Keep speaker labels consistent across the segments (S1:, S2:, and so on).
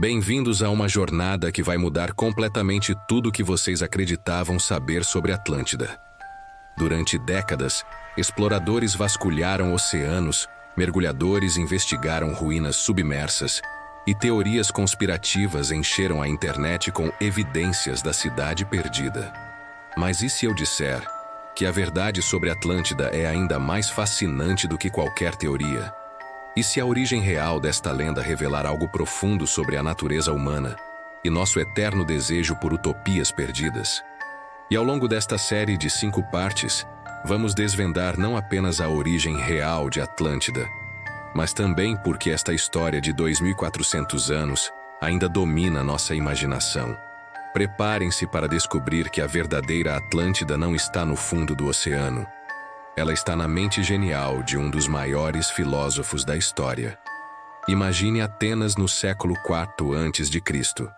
S1: Bem-vindos a uma jornada que vai mudar completamente tudo o que vocês acreditavam saber sobre Atlântida. Durante décadas, exploradores vasculharam oceanos, mergulhadores investigaram ruínas submersas e teorias conspirativas encheram a internet com evidências da cidade perdida. Mas e se eu disser que a verdade sobre Atlântida é ainda mais fascinante do que qualquer teoria? E se a origem real desta lenda revelar algo profundo sobre a natureza humana e nosso eterno desejo por utopias perdidas? E ao longo desta série de 5 partes, vamos desvendar não apenas a origem real de Atlântida, mas também porque esta história de 2.400 anos ainda domina nossa imaginação. Preparem-se para descobrir que a verdadeira Atlântida não está no fundo do oceano. Ela está na mente genial de um dos maiores filósofos da história. Imagine Atenas no século IV a.C.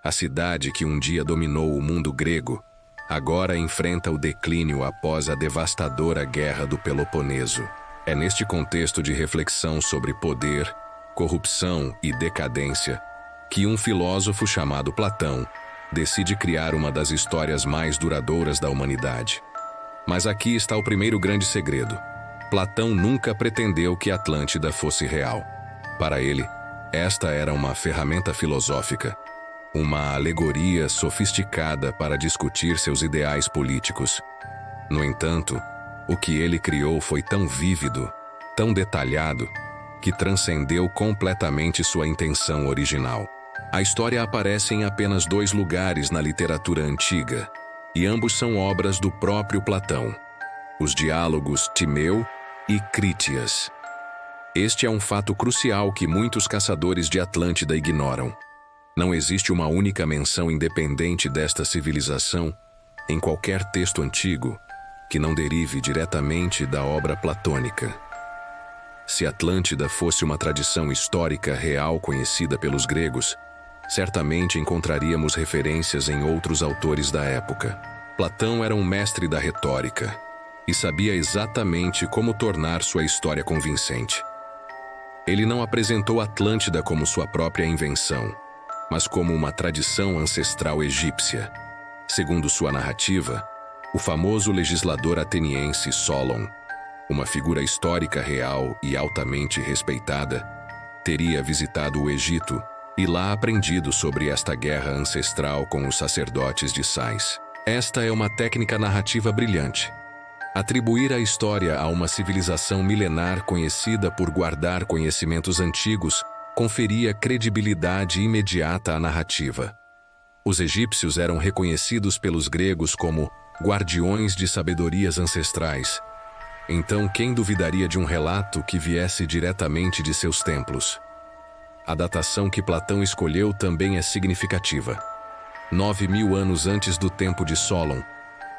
S1: A cidade que um dia dominou o mundo grego, agora enfrenta o declínio após a devastadora Guerra do Peloponeso. É neste contexto de reflexão sobre poder, corrupção e decadência que um filósofo chamado Platão decide criar uma das histórias mais duradouras da humanidade. Mas aqui está o primeiro grande segredo. Platão nunca pretendeu que Atlântida fosse real. Para ele, esta era uma ferramenta filosófica, uma alegoria sofisticada para discutir seus ideais políticos. No entanto, o que ele criou foi tão vívido, tão detalhado, que transcendeu completamente sua intenção original. A história aparece em apenas 2 lugares na literatura antiga, e ambos são obras do próprio Platão: os diálogos Timeu e Crítias. Este é um fato crucial que muitos caçadores de Atlântida ignoram. Não existe uma única menção independente desta civilização em qualquer texto antigo que não derive diretamente da obra platônica. Se Atlântida fosse uma tradição histórica real conhecida pelos gregos, certamente encontraríamos referências em outros autores da época. Platão era um mestre da retórica e sabia exatamente como tornar sua história convincente. Ele não apresentou Atlântida como sua própria invenção, mas como uma tradição ancestral egípcia. Segundo sua narrativa, o famoso legislador ateniense Solon, uma figura histórica real e altamente respeitada, teria visitado o Egito e lá aprendido sobre esta guerra ancestral com os sacerdotes de Sais. Esta é uma técnica narrativa brilhante. Atribuir a história a uma civilização milenar conhecida por guardar conhecimentos antigos conferia credibilidade imediata à narrativa. Os egípcios eram reconhecidos pelos gregos como guardiões de sabedorias ancestrais. Então, quem duvidaria de um relato que viesse diretamente de seus templos? A datação que Platão escolheu também é significativa. 9.000 anos antes do tempo de Solon,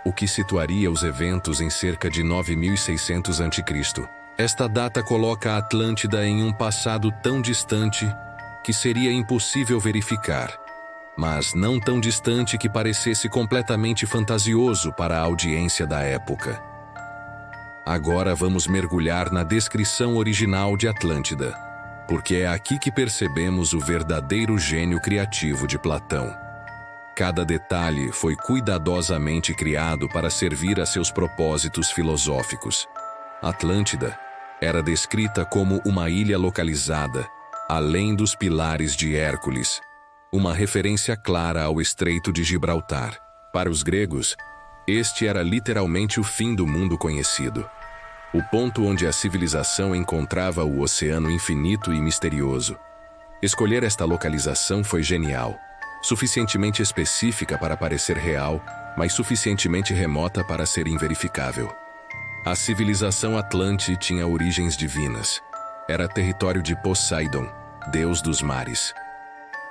S1: o que situaria os eventos em cerca de 9.600 a.C. Esta data coloca a Atlântida em um passado tão distante que seria impossível verificar, mas não tão distante que parecesse completamente fantasioso para a audiência da época. Agora vamos mergulhar na descrição original de Atlântida, porque é aqui que percebemos o verdadeiro gênio criativo de Platão. Cada detalhe foi cuidadosamente criado para servir a seus propósitos filosóficos. Atlântida era descrita como uma ilha localizada, além dos pilares de Hércules, uma referência clara ao Estreito de Gibraltar. Para os gregos, este era literalmente o fim do mundo conhecido, o ponto onde a civilização encontrava o oceano infinito e misterioso. Escolher esta localização foi genial, suficientemente específica para parecer real, mas suficientemente remota para ser inverificável. A civilização Atlante tinha origens divinas. Era território de Poseidon, deus dos mares.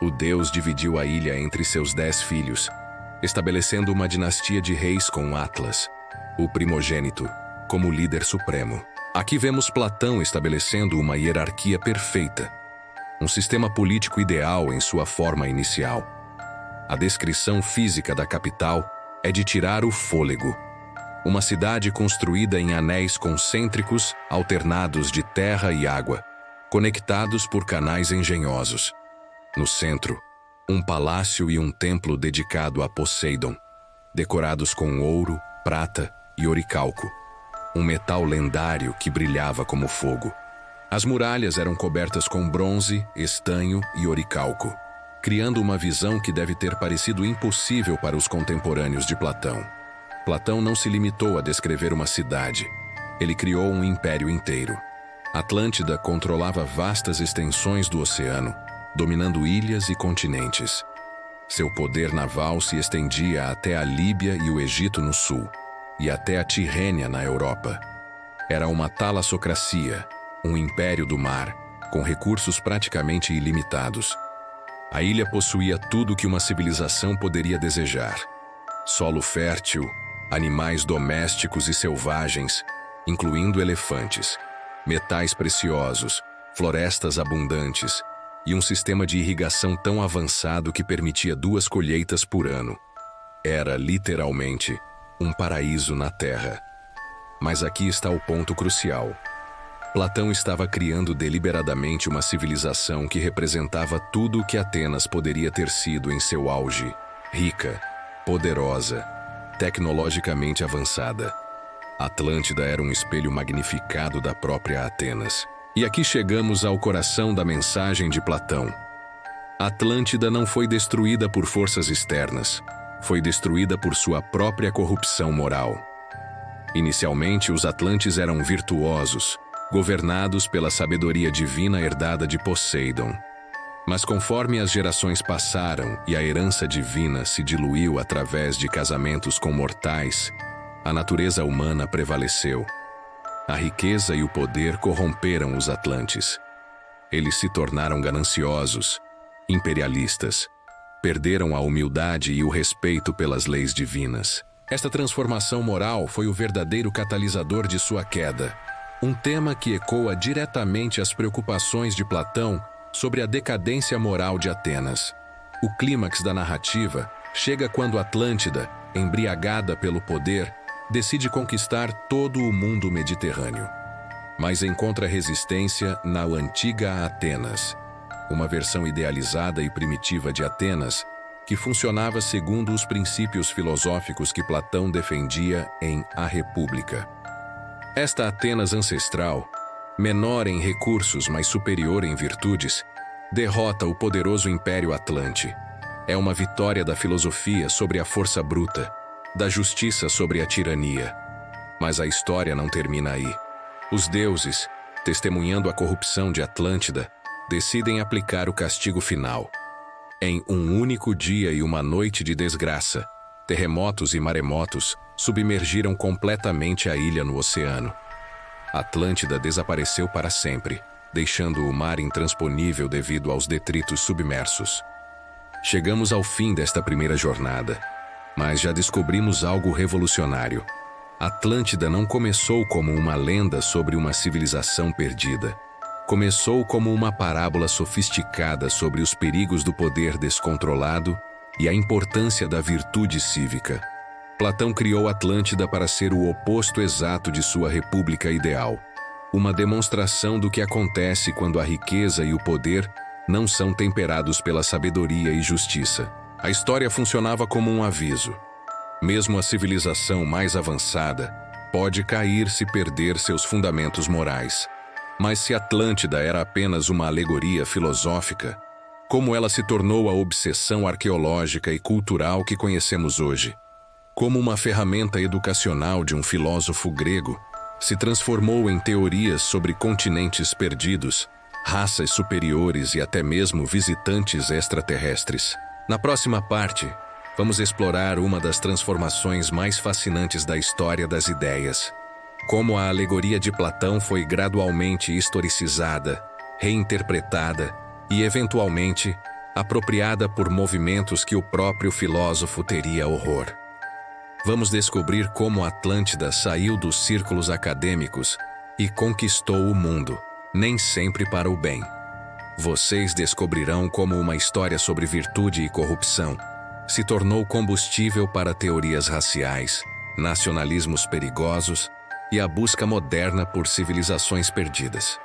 S1: O deus dividiu a ilha entre seus 10 filhos, estabelecendo uma dinastia de reis com Atlas, o primogênito, como líder supremo. Aqui vemos Platão estabelecendo uma hierarquia perfeita, um sistema político ideal em sua forma inicial. A descrição física da capital é de tirar o fôlego. Uma cidade construída em anéis concêntricos alternados de terra e água, conectados por canais engenhosos. No centro, um palácio e um templo dedicado a Poseidon, decorados com ouro, prata e oricalco, um metal lendário que brilhava como fogo. As muralhas eram cobertas com bronze, estanho e oricalco, criando uma visão que deve ter parecido impossível para os contemporâneos de Platão. Platão não se limitou a descrever uma cidade. Ele criou um império inteiro. Atlântida controlava vastas extensões do oceano, dominando ilhas e continentes. Seu poder naval se estendia até a Líbia e o Egito no sul, e até a Tirrênia na Europa. Era uma talassocracia, um império do mar, com recursos praticamente ilimitados. A ilha possuía tudo que uma civilização poderia desejar: solo fértil, animais domésticos e selvagens, incluindo elefantes, metais preciosos, florestas abundantes e um sistema de irrigação tão avançado que permitia 2 colheitas por ano. Era, literalmente, um paraíso na Terra. Mas aqui está o ponto crucial. Platão estava criando deliberadamente uma civilização que representava tudo o que Atenas poderia ter sido em seu auge: rica, poderosa, tecnologicamente avançada. Atlântida era um espelho magnificado da própria Atenas. E aqui chegamos ao coração da mensagem de Platão. Atlântida não foi destruída por forças externas, foi destruída por sua própria corrupção moral. Inicialmente, os atlantes eram virtuosos, governados pela sabedoria divina herdada de Poseidon. Mas conforme as gerações passaram e a herança divina se diluiu através de casamentos com mortais, a natureza humana prevaleceu. A riqueza e o poder corromperam os atlantes. Eles se tornaram gananciosos, imperialistas, perderam a humildade e o respeito pelas leis divinas. Esta transformação moral foi o verdadeiro catalisador de sua queda, um tema que ecoa diretamente as preocupações de Platão sobre a decadência moral de Atenas. O clímax da narrativa chega quando Atlântida, embriagada pelo poder, decide conquistar todo o mundo mediterrâneo. Mas encontra resistência na antiga Atenas, uma versão idealizada e primitiva de Atenas que funcionava segundo os princípios filosóficos que Platão defendia em A República. Esta Atenas ancestral, menor em recursos, mas superior em virtudes, derrota o poderoso Império Atlante. É uma vitória da filosofia sobre a força bruta, da justiça sobre a tirania. Mas a história não termina aí. Os deuses, testemunhando a corrupção de Atlântida, decidem aplicar o castigo final. Em um único dia e uma noite de desgraça, terremotos e maremotos submergiram completamente a ilha no oceano. Atlântida desapareceu para sempre, deixando o mar intransponível devido aos detritos submersos. Chegamos ao fim desta primeira jornada, mas já descobrimos algo revolucionário. Atlântida não começou como uma lenda sobre uma civilização perdida. Começou como uma parábola sofisticada sobre os perigos do poder descontrolado e a importância da virtude cívica. Platão criou Atlântida para ser o oposto exato de sua república ideal, uma demonstração do que acontece quando a riqueza e o poder não são temperados pela sabedoria e justiça. A história funcionava como um aviso. Mesmo a civilização mais avançada pode cair se perder seus fundamentos morais. Mas se Atlântida era apenas uma alegoria filosófica, como ela se tornou a obsessão arqueológica e cultural que conhecemos hoje? Como uma ferramenta educacional de um filósofo grego, se transformou em teorias sobre continentes perdidos, raças superiores e até mesmo visitantes extraterrestres. Na próxima parte, vamos explorar uma das transformações mais fascinantes da história das ideias. Como a alegoria de Platão foi gradualmente historicizada, reinterpretada e, eventualmente, apropriada por movimentos que o próprio filósofo teria horror. Vamos descobrir como Atlântida saiu dos círculos acadêmicos e conquistou o mundo, nem sempre para o bem. Vocês descobrirão como uma história sobre virtude e corrupção se tornou combustível para teorias raciais, nacionalismos perigosos e a busca moderna por civilizações perdidas.